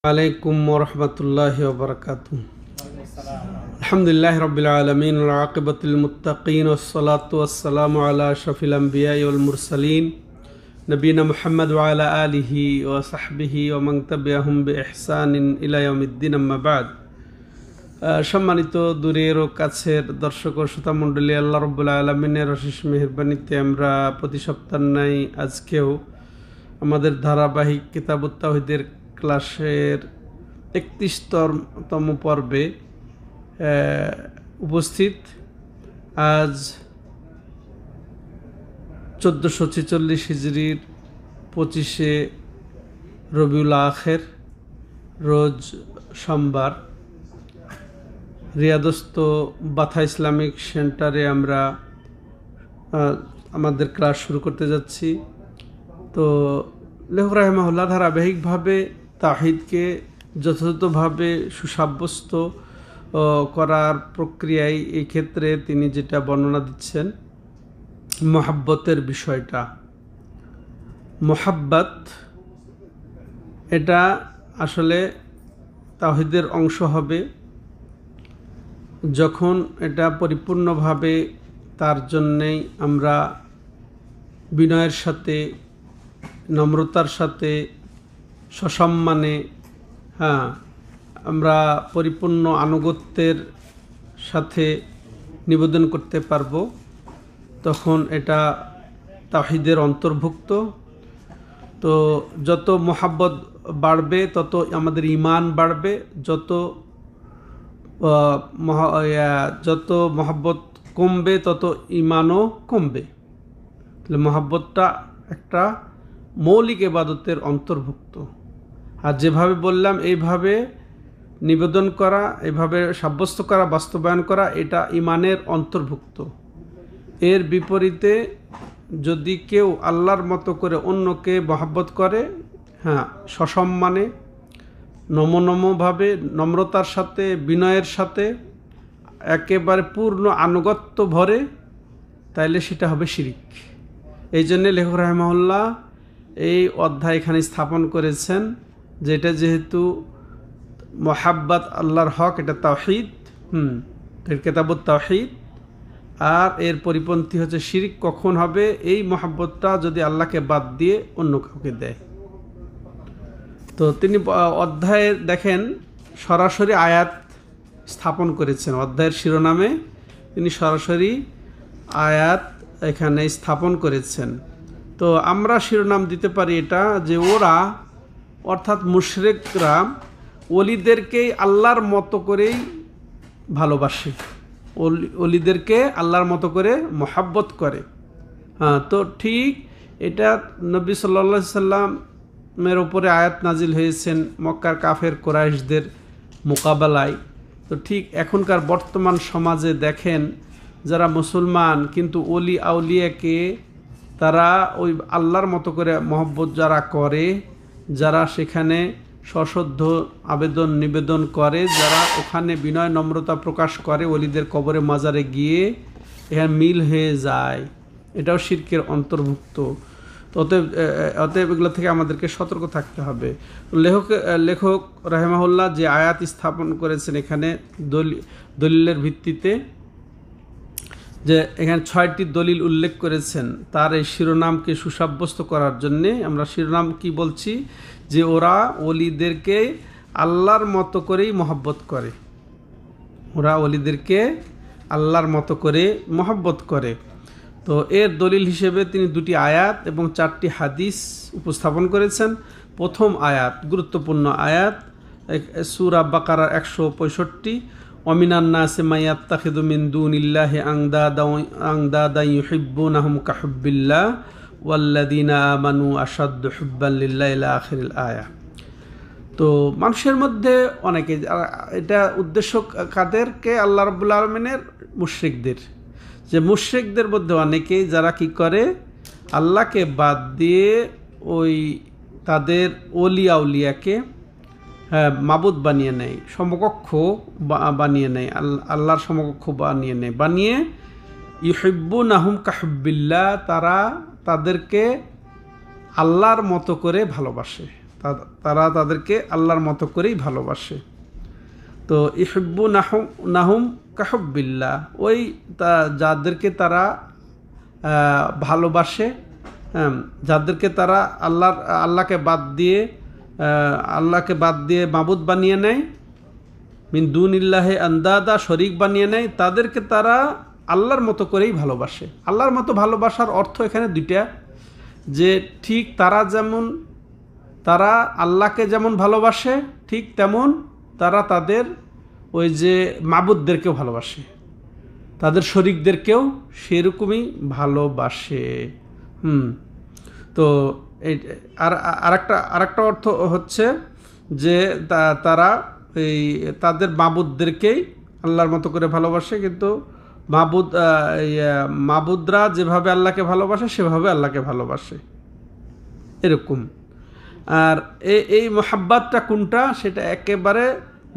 আলাইকুম ওরহমতুল্লাহি ওবরাকাতুহু। আলহামদুলিল্লাহি রাব্বিল আলামিন ওয়াল আকিবাতুল মুত্তাকিন ওয়াসসালাতু ওয়াসসালামু আলা আশরাফিল আমবিয়াই ওয়াল মুরসালিন নবিয়িনা মুহাম্মদ ওয়া আলা আলিহি ওয়া সাহবিহি ওয়া মান তাবিআহুম বিইহসানিন ইলা ইয়াউমিদ্দিন, আম্মা বাদ। সম্মানিত দূরের ও কাছের দর্শক ও শ্রোতা মণ্ডলী, আল্লাহ রাব্বুল আলামিনের অশেষ মেহেরবানিতে আমরা প্রতি সপ্তাহ নাই আজকেও আমাদের ধারাবাহিক কিতাবুত তাওহীদের ক্লাসের 31তম পর্বে উপস্থিত। আজ 1446 হিজরির 25শে রবিউল আখের রোজ সোমবার রিয়াদস্থ বাথা ইসলামিক সেন্টারে আমরা আমাদের ক্লাস শুরু করতে যাচ্ছি। তো লেখক রাহিমাহুল্লাহ ধারাবাহিকভাবে তাওহীদকে যথাযথভাবে সুসাব্যস্ত করার প্রক্রিয়ায় এই ক্ষেত্রে তিনি যেটা বর্ণনা দিচ্ছেন, মহাব্বতের বিষয়টা। মহাব্বত এটা আসলে তাওহীদের অংশ হবে যখন এটা পরিপূর্ণভাবে তার জন্যেই আমরা বিনয়ের সাথে, নম্রতার সাথে, সসম্মানে, আমরা পরিপূর্ণ আনুগত্যের সাথে নিবেদন করতে পারব, তখন এটা তাওহীদের অন্তর্ভুক্ত। তো যত মহাব্বত বাড়বে তত আমাদের ঈমান বাড়বে, যত মহাব্বত কমবে তত ঈমানও কমবে। তাহলে মহাব্বতটা একটা মৌলিক ইবাদতের অন্তর্ভুক্ত। আর যেভাবে বললাম এইভাবে নিবেদন করা, এইভাবে সাব্যস্ত করা, বাস্তবায়ন করা, এটা ঈমানের অন্তর্ভুক্ত। এর বিপরীতে যদি কেউ আল্লাহর মতো করে অন্যকে মহাব্বত করে, সসম্মানে, নমভাবে, নম্রতার সাথে, বিনয়ের সাথে, একেবারে পূর্ণ আনুগত্য ভরে, তাইলে সেটা হবে শিরিক। এই জন্যে লেখক রাহিমাহুল্লাহ এই অধ্যায় এখানে স্থাপন করেছেন, যেটা যেহেতু মহাব্বত আল্লাহর হক, এটা তাওহীদ, কিতাবুত তাওহীদ, আর এর পরিপন্থী হচ্ছে শিরিক। কখন হবে? এই মহাব্বতটা যদি আল্লাহকে বাদ দিয়ে অন্য কাউকে দেয়। তো তিনি অধ্যায়ে দেখেন সরাসরি আয়াত স্থাপন করেছেন। অধ্যায়ের শিরোনামে তিনি সরাসরি আয়াত এখানে স্থাপন করেছেন। তো আমরা শিরোনাম দিতে পারি এটা, যে ওরা অর্থাৎ মুশরিকরা ওলিদেরকেই আল্লাহর মতো করেই ভালোবাসে, ওলিদেরকে আল্লাহর মতো করে মহাব্বত করে। তো ঠিক এটা নবী সাল্লাল্লাহু আলাইহি সাল্লামের উপরে আয়াত নাজিল হয়েছেন মক্কার কাফের কুরাইশদের মোকাবেলায়। তো ঠিক এখনকার বর্তমান সমাজে দেখেন, যারা মুসলমান কিন্তু ওলি আউলিয়াকে তারা ওই আল্লাহর মতো করে মহব্বত যারা করে, যারা সেখানে সশ্রদ্ধ আবেদন নিবেদন করে, যারা ওখানে বিনয় নম্রতা প্রকাশ করে, ওলিদের কবরে মাজারে গিয়ে এখানে মিল হয়ে যায়, এটাও শিরকের অন্তর্ভুক্ত। অতএব এগুলো থেকে আমাদেরকে সতর্ক থাকতে হবে। লেখক রাহিমাহুল্লাহ যে আয়াত স্থাপন করেছেন এখানে দলিলের ভিত্তিতে, যে এখানে 6টি দলিল উল্লেখ করেছেন, তার এই শিরোনামকে সুসাব্যস্ত করার জন্যে আমরা শিরোনাম কি বলছি, যে ওরা ওলিদেরকে আল্লাহর মতো করেই মহব্বত করে, ওরা ওলিদেরকে আল্লাহর মতো করে মহব্বত করে। তো এর দলিল হিসেবে তিনি 2টি আয়াত এবং 4টি হাদিস উপস্থাপন করেছেন। প্রথম আয়াত, গুরুত্বপূর্ণ আয়াত, সূরা বাকারার 165, ওয়ামিনান নাসি মান ইয়াত্তাখিযু মিন দুনিল্লাহি আনদাদা ইউহিব্বুনাহুম কাহুব্বিল্লাহ ওয়াল্লাযীনা আমানু আশাদ্দু হুব্বান লিল্লাহি ইলা আখিরিল আয়া। তো মানুষের মধ্যে অনেকে, এটা উদ্দেশ্য কাদেরকে? আল্লাহ রাব্বুল আলামিনের মুশরিকদের। যে মুশরিকদের মধ্যে অনেকেই যারা কি করে, আল্লাহকে বাদ দিয়ে ওই তাদের ওলি আউলিয়াকে মাবুদ বানিয়ে নেয়, সমকক্ষ বানিয়ে নেয়, আল্লাহর সমকক্ষ বানিয়ে ইউহিব্বুনাহুম কাহুব্বিল্লাহ, তারা তাদেরকে আল্লাহর মতো করে ভালোবাসে। তারা তাদেরকে আল্লাহর মতো করেই ভালোবাসে। তো ইহিব্বু নাহুম কাহুব্বিল্লাহ, ওই যাদেরকে তারা ভালোবাসে, যাদেরকে তারা আল্লাহকে বাদ দিয়ে মাবুদ বানিয়ে নেয়, মিন দুনিল্লাহি আন্দাদা, শরীক বানিয়ে নেয়, তাদেরকে তারা আল্লাহর মতো করেই ভালোবাসে। আল্লাহর মতো ভালোবাসার অর্থ এখানে দুইটা, যে ঠিক তারা আল্লাহকে যেমন ভালোবাসে, ঠিক তেমন তারা তাদের ওই যে মাবুদদেরকেও ভালোবাসে, তাদের শরীকদেরকেও সেরকমই ভালোবাসে। তো এই আরেকটা অর্থ হচ্ছে যে তারা তাদের মাবুদদেরকেই আল্লাহর মতো করে ভালোবাসে, কিন্তু মাবুদরা যেভাবে আল্লাহকে ভালোবাসে সেভাবে আল্লাহকে ভালোবাসে, এরকম। আর এই মোহাব্বতটা কোনটা, সেটা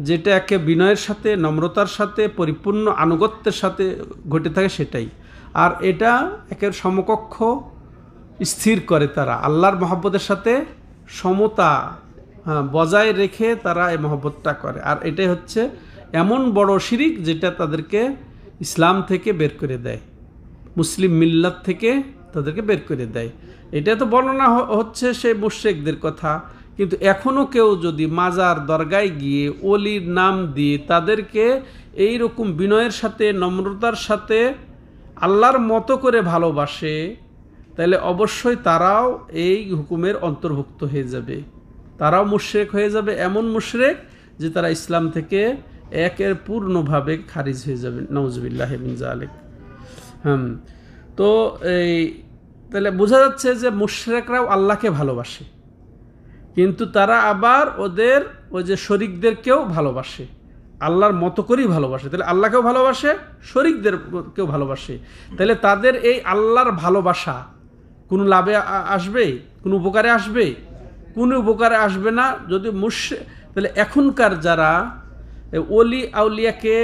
যেটা একে বিনয়ের সাথে, নম্রতার সাথে, পরিপূর্ণ আনুগত্যের সাথে ঘটে থাকে সেটাই। আর এটা একের সমকক্ষ স্থির করে তারা আল্লাহর মহব্বতের সাথে সমতা বজায় রেখে তারা এই মহব্বতটা করে। আর এটাই হচ্ছে এমন বড় শিরিক যেটা তাদেরকে ইসলাম থেকে বের করে দেয়, মুসলিম মিল্লাত থেকে তাদেরকে বের করে দেয়। এটা তো বর্ণনা হচ্ছে সেই মুশরিকদের কথা, কিন্তু এখনও কেউ যদি মাজার দরগায় গিয়ে ওলির নাম দিয়ে তাদেরকে এই রকম বিনয়ের সাথে, নম্রতার সাথে আল্লাহর মতো করে ভালোবাসে, তাহলে অবশ্যই তারাও এই হুকুমের অন্তর্ভুক্ত হয়ে যাবে, তারাও মুশরিক হয়ে যাবে, এমন মুশরিক যে তারা ইসলাম থেকে পূর্ণভাবে খারিজ হয়ে যাবে, নাউজুবিল্লাহি মিন যালিক। তো তাহলে বোঝা যাচ্ছে যে মুশরিকরাও আল্লাহকে ভালোবাসে, কিন্তু তারা আবার ওদের ওই যে শরীকদেরকেও ভালোবাসে, আল্লাহর মতো করেই ভালোবাসে। তাহলে আল্লাহকেও ভালোবাসে, শরীকদেরকেও ভালোবাসে। তাহলে তাদের এই আল্লাহর ভালোবাসা কোনো লাভে আসবে, কোনো উপকারে আসবে? কোনো উপকারে আসবে না যদি তাহলে এখনকার যারা ওলি আউলিয়াকে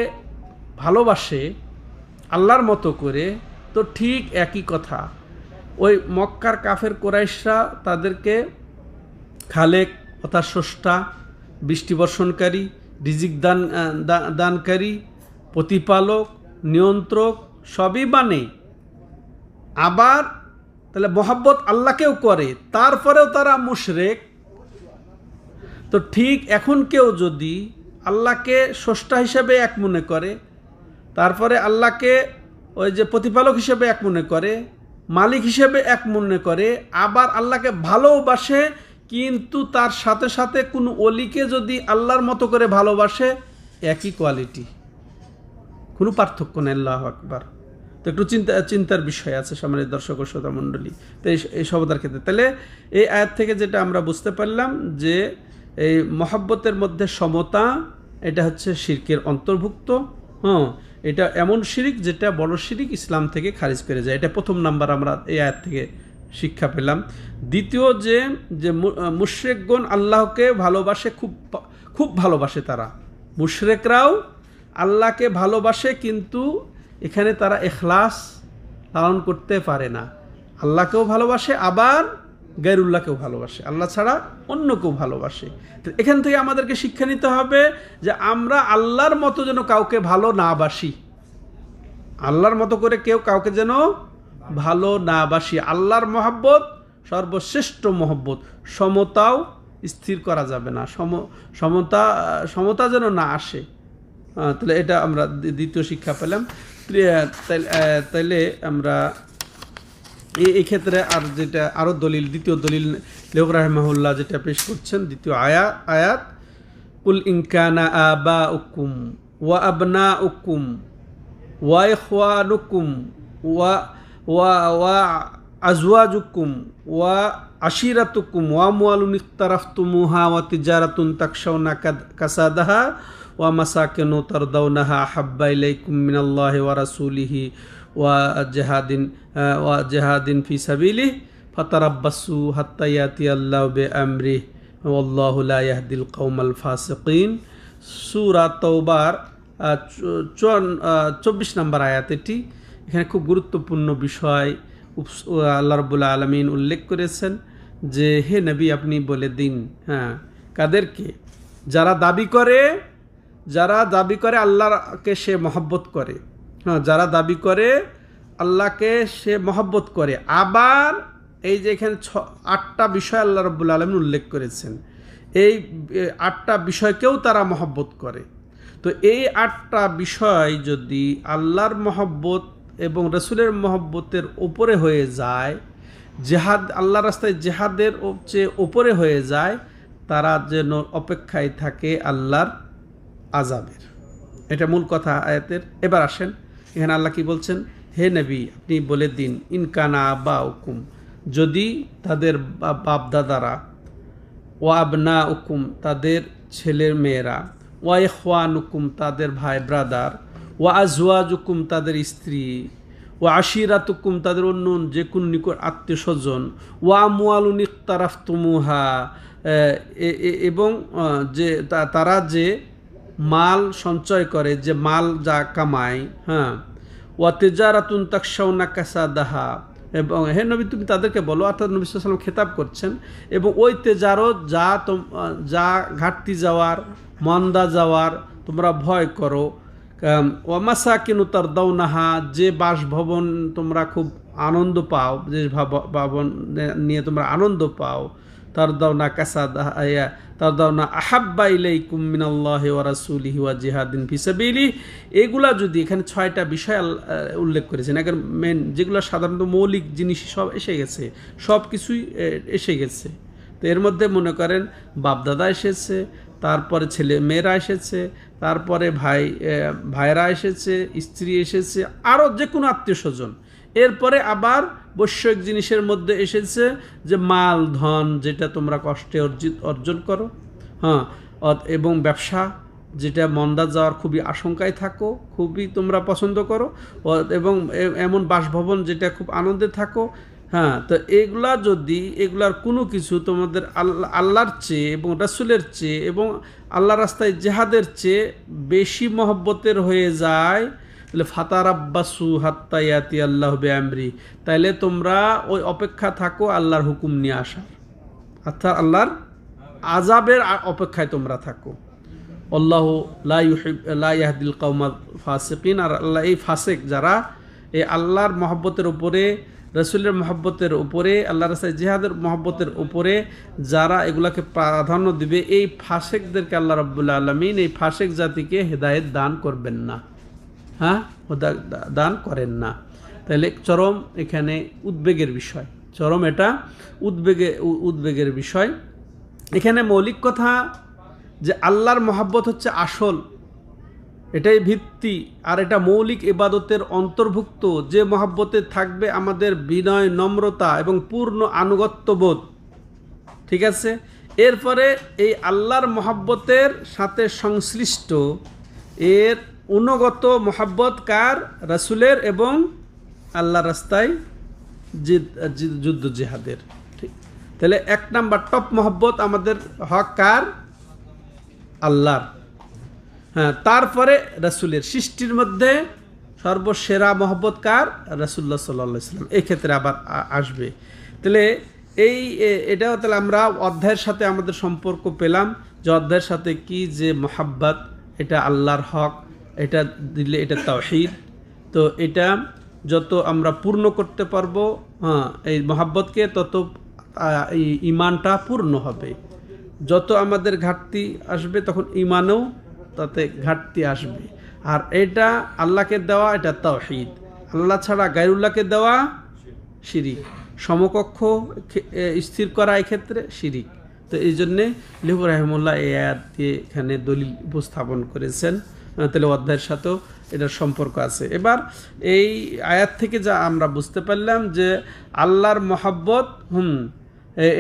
ভালোবাসে আল্লাহর মতো করে, তো ঠিক একই কথা ওই মক্কার কাফের কুরাইশরা তাদেরকে খালেক অর্থাৎ স্রষ্টা, বৃষ্টি বর্ষণকারী, রিজিক দানকারী, প্রতিপালক, নিয়ন্ত্রক সবই মানে। আবার তাহলে মহব্বত আল্লাহকেও করে, তারপরেও তারা মুশরিক। তো ঠিক এখন কেউ যদি আল্লাহকে স্রষ্টা হিসেবে এক মনে করে, তারপরে আল্লাহকে ওই যে প্রতিপালক হিসেবে এক মনে করে, মালিক হিসেবে এক মনে করে, আবার আল্লাহকে ভালোবাসে, কিন্তু তার সাথে সাথে কোনো অলিকে যদি আল্লাহর মতো করে ভালোবাসে, একই কোয়ালিটি, কোনো পার্থক্য নেই। আল্লাহু আকবার। তো একটু চিন্তার বিষয় আছে সম্মানিত দর্শক ও শ্রোতা মণ্ডলী। তো এই সবদার ক্ষেত্রে তাহলে এই আয়াত থেকে যেটা আমরা বুঝতে পারলাম যে এই মহব্বতের মধ্যে সমতা, এটা হচ্ছে শিরকের অন্তর্ভুক্ত। এটা এমন শিরিক যেটা বড় শিরিক, ইসলাম থেকে খারিজ করে যায়। এটা প্রথম নাম্বার আমরা এই আয়াত থেকে শিক্ষা পেলাম। দ্বিতীয় যে মুশরিকগণ আল্লাহকে ভালোবাসে, খুব ভালোবাসে তারা। মুশরিকরাও আল্লাহকে ভালোবাসে, কিন্তু এখানে তারা ইখলাস লালন করতে পারে না। আল্লাহকেও ভালোবাসে, আবার গায়রুল্লাহকেও ভালোবাসে, আল্লাহ ছাড়া অন্যকেও ভালোবাসে। তো এখান থেকে আমাদেরকে শিক্ষা নিতে হবে যে আমরা আল্লাহর মতো যেন কাউকে ভালো না বাসি, আল্লাহর মতো করে কেউ কাউকে যেন ভালো না বাসি। আল্লাহর মহব্বত সর্বশ্রেষ্ঠ মহব্বত, সমতাও স্থির করা যাবে না, সমতা যেন না আসে। তাহলে এটা আমরা দ্বিতীয় শিক্ষা পেলাম। তাইলে আমরা এই ক্ষেত্রে আর যেটা আরও দলিল, দ্বিতীয় দলিল লেখক রাহিমাহুল্লাহ যেটা পেশ করছেন, দ্বিতীয় আয়াত, কুল ইন কানা আবাউকুম ওয়া আবনাউকুম ওয়া ইখওয়ানুকুম ওয়া আজওয়াজুকুম ওয়া আশিরাতুকুম ওয়া আমওয়ালুন ইকতারাফতুমুহা ওয়া তিজারাতুন তাকশাউনা কাসাদাহা ওয়া মাসাকিনু তারদাউনাহা আহাব্বা ইলাইকুম মিনাল্লাহি ওয়া রাসূলিহি ওয়া জিহাদিন ফি সাবিলিহি ফাতারাব্বাসু হাত্তা ইয়াতিয়াল্লাহু বিআমরিহি ওয়াল্লাহু লা ইয়াহদিল কওমাল ফাসিকিন। সূরা তাওবার 24 নম্বর আয়াত এটি। এখানে খুব গুরুত্বপূর্ণ বিষয় আল্লাহ রাব্বুল আলামিন উল্লেখ করেছেন যে হে নবী আপনি বলে দিন, হ্যাঁ কাদেরকে? যারা দাবি করে আল্লাহকে সে মহব্বত করে, হ্যাঁ যারা দাবি করে আল্লাহকে সে মহব্বত করে। আবার এই যে এখানে 8টা বিষয় আল্লাহ রাব্বুল আলামিন উল্লেখ করেছেন, এই 8টা বিষয়কেও তারা মহব্বত করে। তো এই 8টা বিষয় যদি আল্লাহর মহব্বত এবং রসুলের মহব্বতের ওপরে হয়ে যায়, জেহাদ আল্লাহ রাস্তায় জেহাদের চেয়ে ওপরে হয়ে যায়, তারা যেন অপেক্ষায় থাকে আল্লাহর আযাবের। এটা মূল কথা আয়াতের। এবার আসেন এখানে আল্লাহ কি বলছেন, হে নবী আপনি বলে দিন, ইনকানা বা উকুম, যদি তাদের বাপ দাদারা, ওয়া আবনা উকুম তাদের ছেলের মেয়েরা, ওয়া ইখওয়ানুকুম তাদের ভাই ব্রাদার, ওয়া আজওয়াজুকুম তাদের স্ত্রী, ওয়া আশিরাতুকুম তাদের অন্য যে কোনো নিকট আত্মীয় স্বজন, ওয়া আমওয়ালুন ইকতারাফতুমুহা এবং যে তারা যে মাল সঞ্চয় করে, যে মাল যা কামায়, হ্যাঁ, ওয়া তিজারাতুন তাকশাউনা কাসাদাহা, এবং হে নবী তুমি তাদেরকে বলো, অর্থাৎ নবী সাল্লাল্লাহু আলাইহি ওয়াসাল্লাম খেতাব করছেন, এবং ওই তেজারত যা ঘাটতি যাওয়ার, মন্দা যাওয়ার তোমরা ভয় করো, ওয়া মাসাকিনু তারদাউনাহা যে বাসভবন তোমরা খুব আনন্দ পাও, যে ভবন নিয়ে তোমরা আনন্দ পাও, তারদাউনা কাসাদাহা তারদাউনা আহাব্বা ইলাইকুম মিনাল্লাহি ওয়া রাসূলিহি ওয়া জিহাদিন ফি সাবিলিহি, এগুলা যদি এখানে 6টা বিষয় উল্লেখ করেছেন, এখন মেন যেগুলো সাধারণত মৌলিক জিনিস সব এসে গেছে, সব কিছুই এসে গেছে। তো এর মধ্যে মনে করেন বাপদাদা এসেছে, তারপরে ছেলে মেয়েরা এসেছে, তারপরে ভাইরা এসেছে, স্ত্রী এসেছে, আরও যে কোনো আত্মীয় স্বজন। এরপরে আবার বৈষয়িক জিনিসের মধ্যে এসেছে যে মাল ধন যেটা তোমরা কষ্টে অর্জন করো, হ্যাঁ, এবং ব্যবসা যেটা মন্দা যাওয়ার খুবই আশঙ্কায় থাকো, খুবই তোমরা পছন্দ করো, এবং এমন বাসভবন যেটা খুব আনন্দে থাকো, হ্যাঁ। তো এগুলার কোনো কিছু তোমাদের আল্লাহর চেয়ে এবং রাসূলের চেয়ে এবং আল্লাহ রাস্তায় জেহাদের চেয়ে বেশি মহব্বতের হয়ে যায়, তাহলে ফাতারাব্বাসু হাত্তা ইয়াতি আল্লাহু বিআমরি, তাইলে তোমরা ওই অপেক্ষা থাকো আল্লাহর হুকুম নিয়ে আসার, অর্থাৎ আল্লাহর আযাবের অপেক্ষায় তোমরা থাকো। আল্লাহু লা ইয়াহদিল কওমাল ফাসিকিন, আর আল্লাহ এই ফাসেক যারা এই আল্লাহর মহব্বতের উপরে, রসুলের মহব্বতের উপরে, আল্লাহ রাস্তায় জিহাদের মহব্বতের উপরে যারা এগুলাকে প্রাধান্য দিবে, এই ফাসেকদেরকে আল্লাহ রাব্বুল আলামিন এই ফাসেক জাতিকে হেদায়েত দান করবেন না, হ্যাঁ দান করেন না। তাহলে চরম এখানে উদ্বেগের বিষয়, চরম এটা উদ্বেগের বিষয়। এখানে মৌলিক কথা যে আল্লাহর মহব্বত হচ্ছে আসল, এটাই ভিত্তি, আর এটা মৌলিক ইবাদতের অন্তর্ভুক্ত, যে মহব্বতে থাকবে আমাদের বিনয়, নম্রতা এবং পূর্ণ আনুগত্যবোধ, ঠিক আছে। এরপরে এই আল্লাহর মহব্বতের সাথে সংশ্লিষ্ট এর অনুগত মহব্বত কার? রাসূলের এবং আল্লাহ রাস্তায় যুদ্ধ জিহাদের, ঠিক। তাহলে 1 নাম্বার টপ মহব্বত আমাদের হক কার? আল্লাহর, হ্যাঁ। তারপরে রাসূলের, সৃষ্টির মধ্যে সর্বসেরা মহব্বত কার? রাসূলুল্লাহ সাল্লাল্লাহু আলাইহি ওয়াসাল্লাম, এই ক্ষেত্রে আবার আসবে। তাহলে এটাও তাহলে আমরা অধ্যায়ের সাথে আমাদের সম্পর্ক পেলাম, যে অধ্যায়ের সাথে কি যে মহাব্বত, এটা আল্লাহর হক, এটা দিলে এটা তাওহীদ। তো এটা যত আমরা পূর্ণ করতে পারবো, হ্যাঁ, এই মহাব্বতকে, তত এই ঈমানটা পূর্ণ হবে। যত আমাদের ঘাটতি আসবে তখন ঈমানেও তাতে ঘাটতি আসবে। আর এটা আল্লাহকে দেওয়া, এটা তাওহীদ। আল্লাহ ছাড়া গায়রুল্লাহকে দেওয়া শিরিক, সমকক্ষ স্থির করা এক্ষেত্রে শিরিক। তো এই জন্যে লিখু রাহিমাহুল্লাহ এই আয়াত দিয়ে এখানে দলিল উপস্থাপন করেছেন। তাহলে অধ্যায়ের সাথেও এটার সম্পর্ক আছে। এবার এই আয়াত থেকে যা আমরা বুঝতে পারলাম যে আল্লাহর মহব্বত,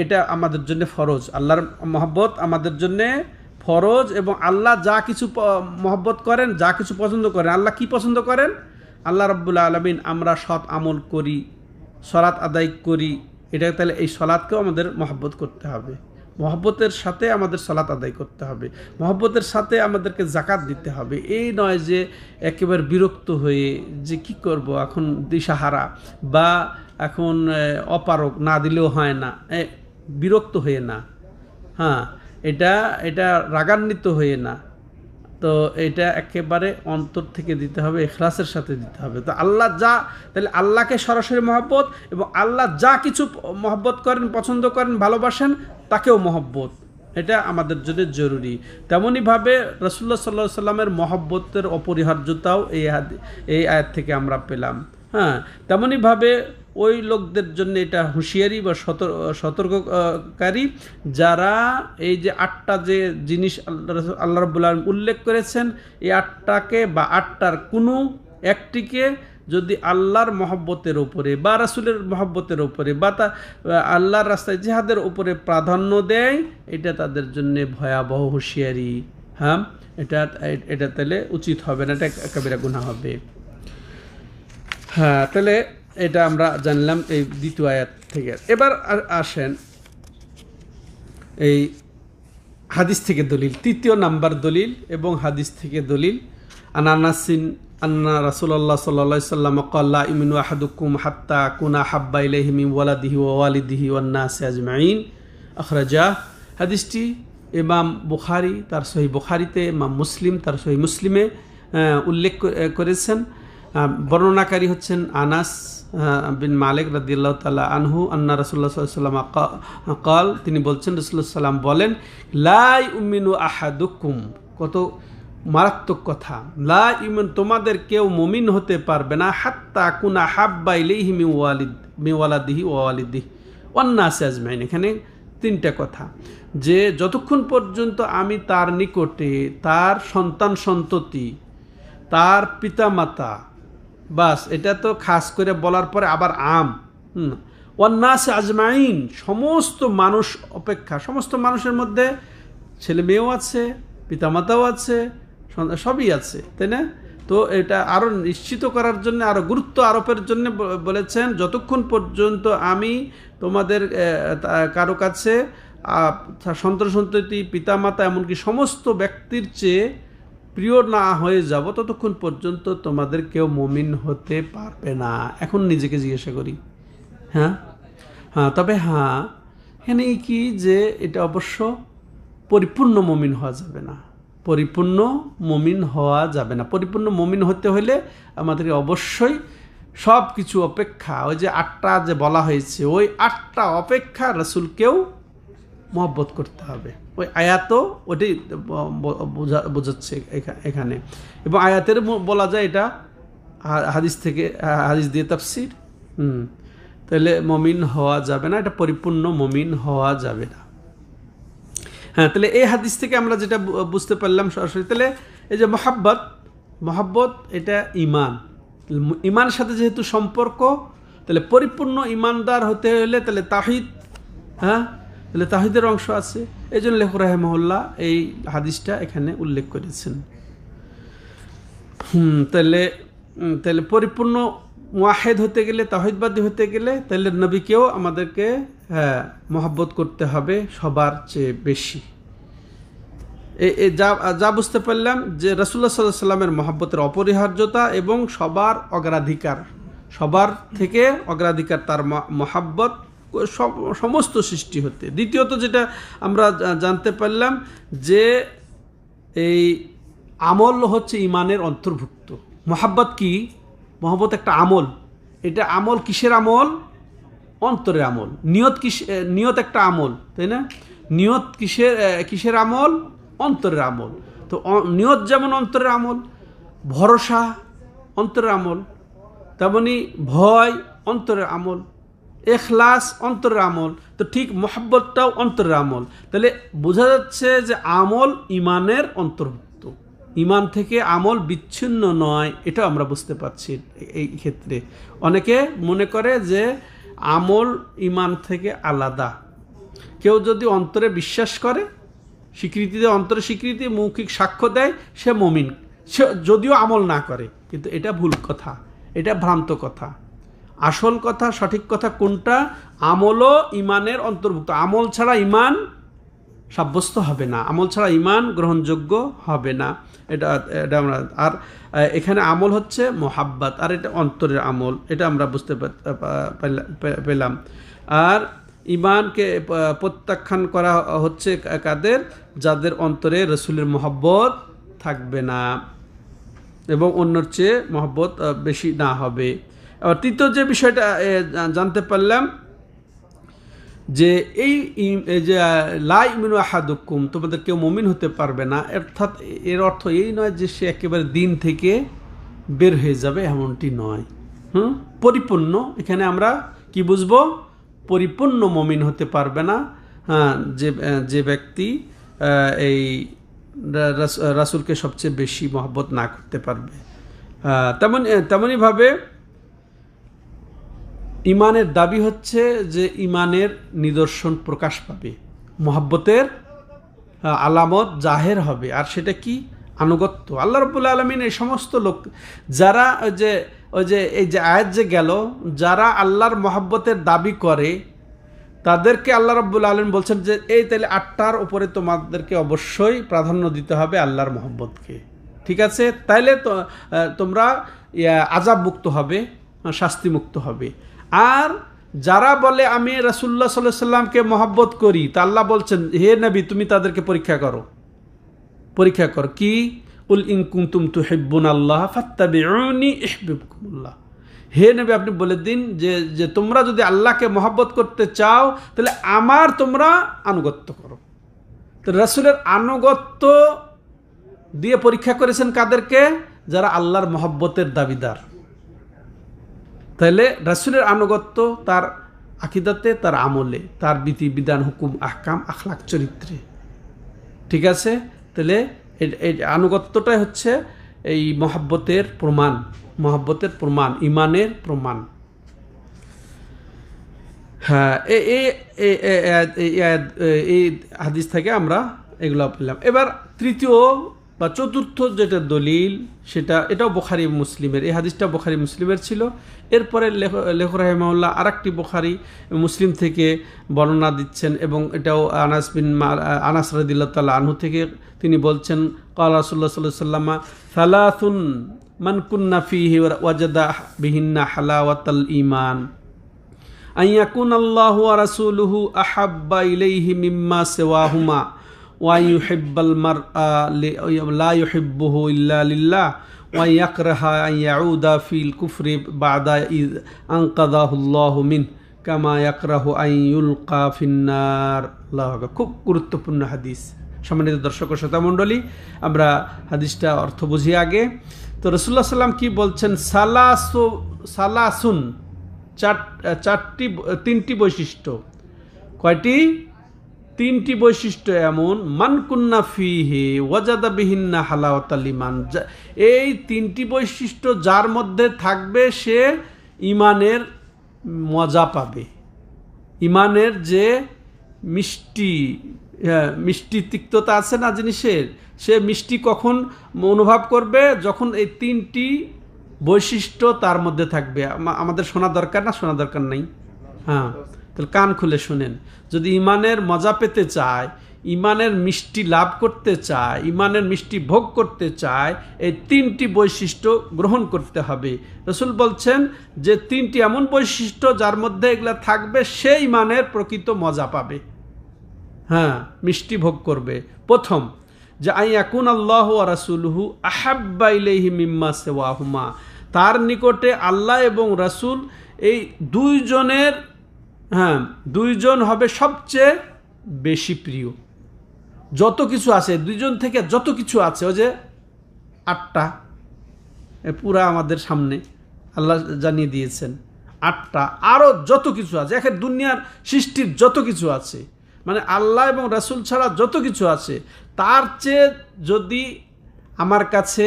এটা আমাদের জন্য ফরজ। আল্লাহর মহব্বত আমাদের জন্য ফরজ, এবং আল্লাহ যা কিছু মহব্বত করেন, যা কিছু পছন্দ করেন। আল্লাহ কি পছন্দ করেন? আল্লাহ রাব্বুল আলামিন আমরা সৎ আমল করি, সালাত আদায় করি, এটা তাহলে এই সালাতকেও আমাদের মহব্বত করতে হবে, মহব্বতের সাথে আমাদের সালাত আদায় করতে হবে, মহব্বতের সাথে আমাদেরকে জাকাত দিতে হবে। এই নয় যে একেবারে বিরক্ত হয়ে যে কি করব, এখন দিশাহারা বা এখন অপারক, না দিলেও হয় না, বিরক্ত হয়ে না, হ্যাঁ, এটা এটা রাগান্বিত হয়ে না, তো এটা একেবারে অন্তর থেকে দিতে হবে, ইখলাসের সাথে দিতে হবে। তো আল্লাহ যা, তাহলে আল্লাহকে সরাসরি মহব্বত, এবং আল্লাহ যা কিছু মহব্বত করেন, পছন্দ করেন, ভালোবাসেন, তাকেও মহব্বত, এটা আমাদের জন্য জরুরি। তেমনইভাবে রাসূলুল্লাহ সাল্লাল্লাহু আলাইহি সাল্লামের মহব্বতের অপরিহার্যতাও এই আয়াত থেকে আমরা পেলাম। হ্যাঁ, তেমনইভাবে ওই লোকদের জন্য এটা হুঁশিয়ারি বা সতর্ককারী, যারা এই যে 8টা যে জিনিস আল্লাহ রাব্বুল আলামিন উল্লেখ করেছেন, এই 8টাকে বা 8টার কোনো একটিকে যদি আল্লাহর মহব্বতের উপরে বা রাসূলের মহব্বতের উপরে বা আল্লাহর রাস্তায় জিহাদের উপরে প্রাধান্য দেয়, এটা তাদের জন্য ভয়াবহ হুঁশিয়ারি। হ্যাঁ, এটা তাহলে উচিত হবে না, এটা কাবিরা গুনাহ হবে। হ্যাঁ, তাহলে এটা আমরা জানলাম এই দ্বিতীয় আয়াত থেকে। এবার আসেন এই হাদিস থেকে দলিল, তৃতীয় নাম্বার দলিল এবং হাদিস থেকে দলিল। আনানাসিন আন্না রাসূলুল্লাহ সাল্লাল্লাহু আলাইহি ওয়াসাল্লাম ক্বালা ইমিনু আহাদুকুম হাত্তা কুনা হাব্বা ইলাইহি মিন ওয়ালাদিহি ওয়া ওয়ালিদিহি ওয়ান নাসি আজমাইন, আখরাজা। হাদিসটি ইমাম বুখারী তার সহিহ বুখারীতে, ইমাম মুসলিম তার সহিহ মুসলিমে উল্লেখ করেছেন। বর্ণনাকারী হচ্ছেন আনাস বিন মালিক রাদিয়াল্লাহু তাআলা আনহু, আন্না রাসূলুল্লাহ সাল্লাল্লাহু আলাইহি ওয়াসাল্লাম ক্বাল, তিনি বলছেন, রাসূলুল্লাহ সাল্লাম বলেন, লা ইউমিনু আহাদুকুম, কত মারাত্মক কথা, লা ইউমিন, তোমাদের কেউ মুমিন হতে পারবে না, হাত্তা কুনা হাব্বা ইলাইহি মিন ওয়ালাদিহি ওয়া ওয়ালিদিহি ওয়ান নাসি আজমাইন। এখানে 3টা কথা, যে যতক্ষণ পর্যন্ত আমি তার নিকটে, তার সন্তান সন্ততি, তার পিতামাতা, বাস এটা তো খাস করে বলার পরে আবার ওয়ান নাসি আজমাইন, সমস্ত মানুষ অপেক্ষা, সমস্ত মানুষের মধ্যে ছেলে মেয়েও আছে, পিতামাতাও আছে, সবই আছে, তাই না? তো এটা আরও নিশ্চিত করার জন্য, আরও গুরুত্ব আরোপের জন্য বলেছেন, যতক্ষণ পর্যন্ত আমি তোমাদের কারো কাছে সন্তান সন্ততি, পিতামাতা, এমনকি সমস্ত ব্যক্তির চেয়ে প্রিয় না হয়ে যাব, ততক্ষণ পর্যন্ত তোমাদের কেউ মুমিন হতে পারবে না। এখন নিজেকে জিজ্ঞাসা করি, হ্যাঁ, তবে এখানে কি, যে এটা অবশ্য পরিপূর্ণ মুমিন হওয়া যাবে না, পরিপূর্ণ মুমিন হওয়া যাবে না। পরিপূর্ণ মুমিন হতে হলে আমাদেরকে অবশ্যই সব কিছু অপেক্ষা, ওই যে 8টা যে বলা হয়েছে, ওই 8টা অপেক্ষা রাসূলকেও মহব্বত করতে হবে। ওই আয়াতও ওটাই বোঝাচ্ছে এখানে, এবং আয়াতের বলা যায় এটা হাদিস থেকে, হাদিস দিয়ে তাফসীর। তাহলে মুমিন হওয়া যাবে না, এটা পরিপূর্ণ মুমিন হওয়া যাবে না। হ্যাঁ, তাহলে এই হাদিস থেকে আমরা যেটা বুঝতে পারলাম সরাসরি, তাহলে এই যে মহব্বত এটা ইমানের সাথে যেহেতু সম্পর্ক, তাহলে পরিপূর্ণ ইমানদার হতে হলে তাহলে তাওহীদ, তাহলে তাওহীদের অংশ আছে। এই জন্য লেখক রাহিমাহুল্লাহ এই হাদিসটা এখানে উল্লেখ করেছেন। তাহলে পরিপূর্ণ মুওয়াহিদ হতে গেলে, তাওহীদবাদী হতে গেলে, তাহলে নবীকেও আমাদেরকে মহব্বত করতে হবে সবার চেয়ে বেশি। যা বুঝতে পারলাম যে রাসূলুল্লাহ সাল্লাল্লাহু আলাইহি ওয়াসাল্লামের মহব্বতের অপরিহার্যতা এবং সবার অগ্রাধিকার, সবার থেকে অগ্রাধিকার তার মহব্বত সমস্ত সৃষ্টি হতে। দ্বিতীয়ত যেটা আমরা জানতে পারলাম যে এই আমল হচ্ছে ইমানের অন্তর্ভুক্ত। মহব্বত কি? মহব্বত একটা আমল। এটা আমল কিসের আমল? অন্তরের আমল। নিয়ত একটা আমল, তাই না? নিয়ত কিসের আমল? অন্তরের আমল। তো নিয়ত যেমন অন্তরের আমল, ভরসা অন্তরের আমল, তেমনি ভয় অন্তরের আমল, ইখলাস অন্তরের আমল। তো ঠিক মহব্বতটাও অন্তরের আমল। তাহলে বোঝা যাচ্ছে যে আমল ইমানের অন্তর্ভুক্ত, ইমান থেকে আমল বিচ্ছিন্ন নয়, এটা আমরা বুঝতে পারছি। এই ক্ষেত্রে অনেকে মনে করে যে আমল ইমান থেকে আলাদা। কেউ যদি অন্তরে বিশ্বাস করে, স্বীকৃতি দেয়, অন্তরে স্বীকৃতি, মৌখিক সাক্ষ্য দেয়, সে মুমিন, সে যদিও আমল না করে। কিন্তু এটা ভুল কথা, এটা ভ্রান্ত কথা। আসল কথা, সঠিক কথা কোনটা? আমলও ইমানের অন্তর্ভুক্ত। আমল ছাড়া ইমান সাব্যস্ত হবে না, আমল ছাড়া ইমান গ্রহণযোগ্য হবে না। এটা আমরা, আর এখানে আমল হচ্ছে মোহাব্বত, আর এটা অন্তরের আমল, এটা আমরা বুঝতে পেলাম। আর ইমানকে প্রত্যাখ্যান করা হচ্ছে কাদের? যাদের অন্তরে রসুলের মহব্বত থাকবে না এবং অন্যর চেয়ে মহব্বত বেশি না হবে। আবার তৃতীয় যে বিষয়টা জানতে পারলাম যে এই যে লা ইউমিনু আহাদুকুম, তোমাদের কেউ মুমিন হতে পারবে না, অর্থাৎ এর অর্থ এই নয় যে সে একেবারে দিন থেকে বের হয়ে যাবে, এমনটি নয়। পরিপূর্ণ, এখানে আমরা কি বুঝবো? পরিপূর্ণ মুমিন হতে পারবে না, হ্যাঁ, যে ব্যক্তি এই রাসূলকে সবচেয়ে বেশি মহব্বত না করতে পারবে। তেমনইভাবে ইমানের দাবি হচ্ছে যে ইমানের নিদর্শন প্রকাশ পাবে, মহব্বতের আলামত জাহের হবে। আর সেটা কি? আনুগত্য। আল্লাহ রাব্বুল আলামিন এই সমস্ত লোক যারা ওই যে এই যে আয়াত যে গেল, যারা আল্লাহর মহব্বতের দাবি করে তাদেরকে আল্লাহ রাব্বুল আলামিন বলছেন যে এই তাহলে 8টার উপরে তোমাদেরকে অবশ্যই প্রাধান্য দিতে হবে আল্লাহর মহব্বতকে। ঠিক আছে? তাইলে তো তোমরা আযাব মুক্ত হবে, শাস্তি মুক্ত হবে। আর যারা বলে আমি রাসূলুল্লাহ সাল্লাল্লাহু আলাইহি সাল্লামকে মহব্বত করি, তা আল্লাহ বলছেন হে নবী তুমি তাদেরকে পরীক্ষা করো। কি? কুল ইন কুনতুম তুহিব্বুনাল্লাহ ফাত্তাবিউনি ইহবিবকুমুল্লাহ। হে নবী আপনি বলে দিন যে তোমরা যদি আল্লাহকে মহব্বত করতে চাও তাহলে আমার তোমরা আনুগত্য করো। তো রাসূলের আনুগত্য দিয়ে পরীক্ষা করেছেন কাদেরকে? যারা আল্লাহর মহব্বতের দাবিদার। তাহলে রাসূলের আনুগত্য তার আকীদাতে, তার আমলে, তার বিধিবিধান, হুকুম, আহকাম, আখলাক, চরিত্রে। ঠিক আছে? তাহলে এই আনুগত্যটাই হচ্ছে এই মহব্বতের প্রমাণ, ইমানের প্রমাণ। হ্যাঁ, এই হাদিস থেকে আমরা এগুলো পেলাম। এবার তৃতীয় বা চতুর্থ যেটা দলিল, এটাও বুখারী মুসলিমের, এই হাদিসটা বুখারী মুসলিমের ছিল। এরপরে লেখক রাহিমাহুল্লাহ আরেকটি বুখারী মুসলিম থেকে বর্ণনা দিচ্ছেন এবং এটাও আনাস রাদিয়াল্লাহু তাআলা আনহু থেকে তিনি বলছেন ক্বালা রাসূলুল্লাহ সাল্লাল্লাহু আলাইহি ওয়াসাল্লাম সালাসুন মান কুন্না ফীহি ওয়াজাদা বিহিন্না হালাওয়াতাল ঈমান আন ইয়াকুনাল্লাহু ওয়া রাসূলুহু আহাব্বা ইলাইহি মিম্মা সিওয়াহুমা ওয়া ইউহিব্বাল মারআ লা ইউহিব্বুহু ইল্লা লিল্লাহ ওয়া ইয়াকরাহা আন ইয়াউদা ফিল কুফরি বা'দা ইয আনকাযাহুল্লাহু মিন কামা ইয়াকরাহু আন ইউলকা ফিন্নার। আল্লাহু আকবার। খুব গুরুত্বপূর্ণ হাদিস। সম্মানিত দর্শক ও শ্রোতা মণ্ডলী, আমরা হাদিসটা অর্থ বুঝি আগে। তো রাসূলুল্লাহ সাল্লাম কি বলছেন? সালাসুন, তিনটি বৈশিষ্ট্য। কয়টি? তিনটি বৈশিষ্ট্য এমন, মান কুন্না ফিহি ওয়াজাদা বিহিন্না হালাওয়াতাল ঈমান। এই তিনটি বৈশিষ্ট্য যার মধ্যে থাকবে সে ঈমানের মজা পাবে। ঈমানের যে মিষ্টি তিক্ততা আছে না জিনিসের, সে মিষ্টি কখন অনুভব করবে? যখন এই তিনটি বৈশিষ্ট্য তার মধ্যে থাকবে। আমাদের শোনা দরকার না? শোনা দরকার নেই? হ্যাঁ, তাহলে কান খুলে শুনেন। যদি ঈমানের মজা পেতে চায়, ঈমানের মিষ্টি লাভ করতে চায়, ঈমানের মিষ্টি ভোগ করতে চায়, এই তিনটি বৈশিষ্ট্য গ্রহণ করতে হবে। রাসূল বলছেন যে তিনটি এমন বৈশিষ্ট্য যার মধ্যে এগুলা থাকবে সে ঈমানের প্রকৃত মজা পাবে, হ্যাঁ, মিষ্টি ভোগ করবে। প্রথম, যে আন ইয়াকুনাল্লাহু ওয়া রাসূলুহু আহাব্বা ইলাইহি মিম্মা সিওয়াহুমা, তার নিকটে আল্লাহ এবং রাসূল এই দুইজন হবে সবচেয়ে বেশি প্রিয়। যত কিছু আছে, দুইজন থেকে যত কিছু আছে, ওই যে 8টা পুরা আমাদের সামনে আল্লাহ জানিয়ে দিয়েছেন, 8টা, আরও যত কিছু আছে, এখানে দুনিয়ার সৃষ্টির যত কিছু আছে, মানে আল্লাহ এবং রাসূল ছাড়া যত কিছু আছে, তার চেয়ে যদি আমার কাছে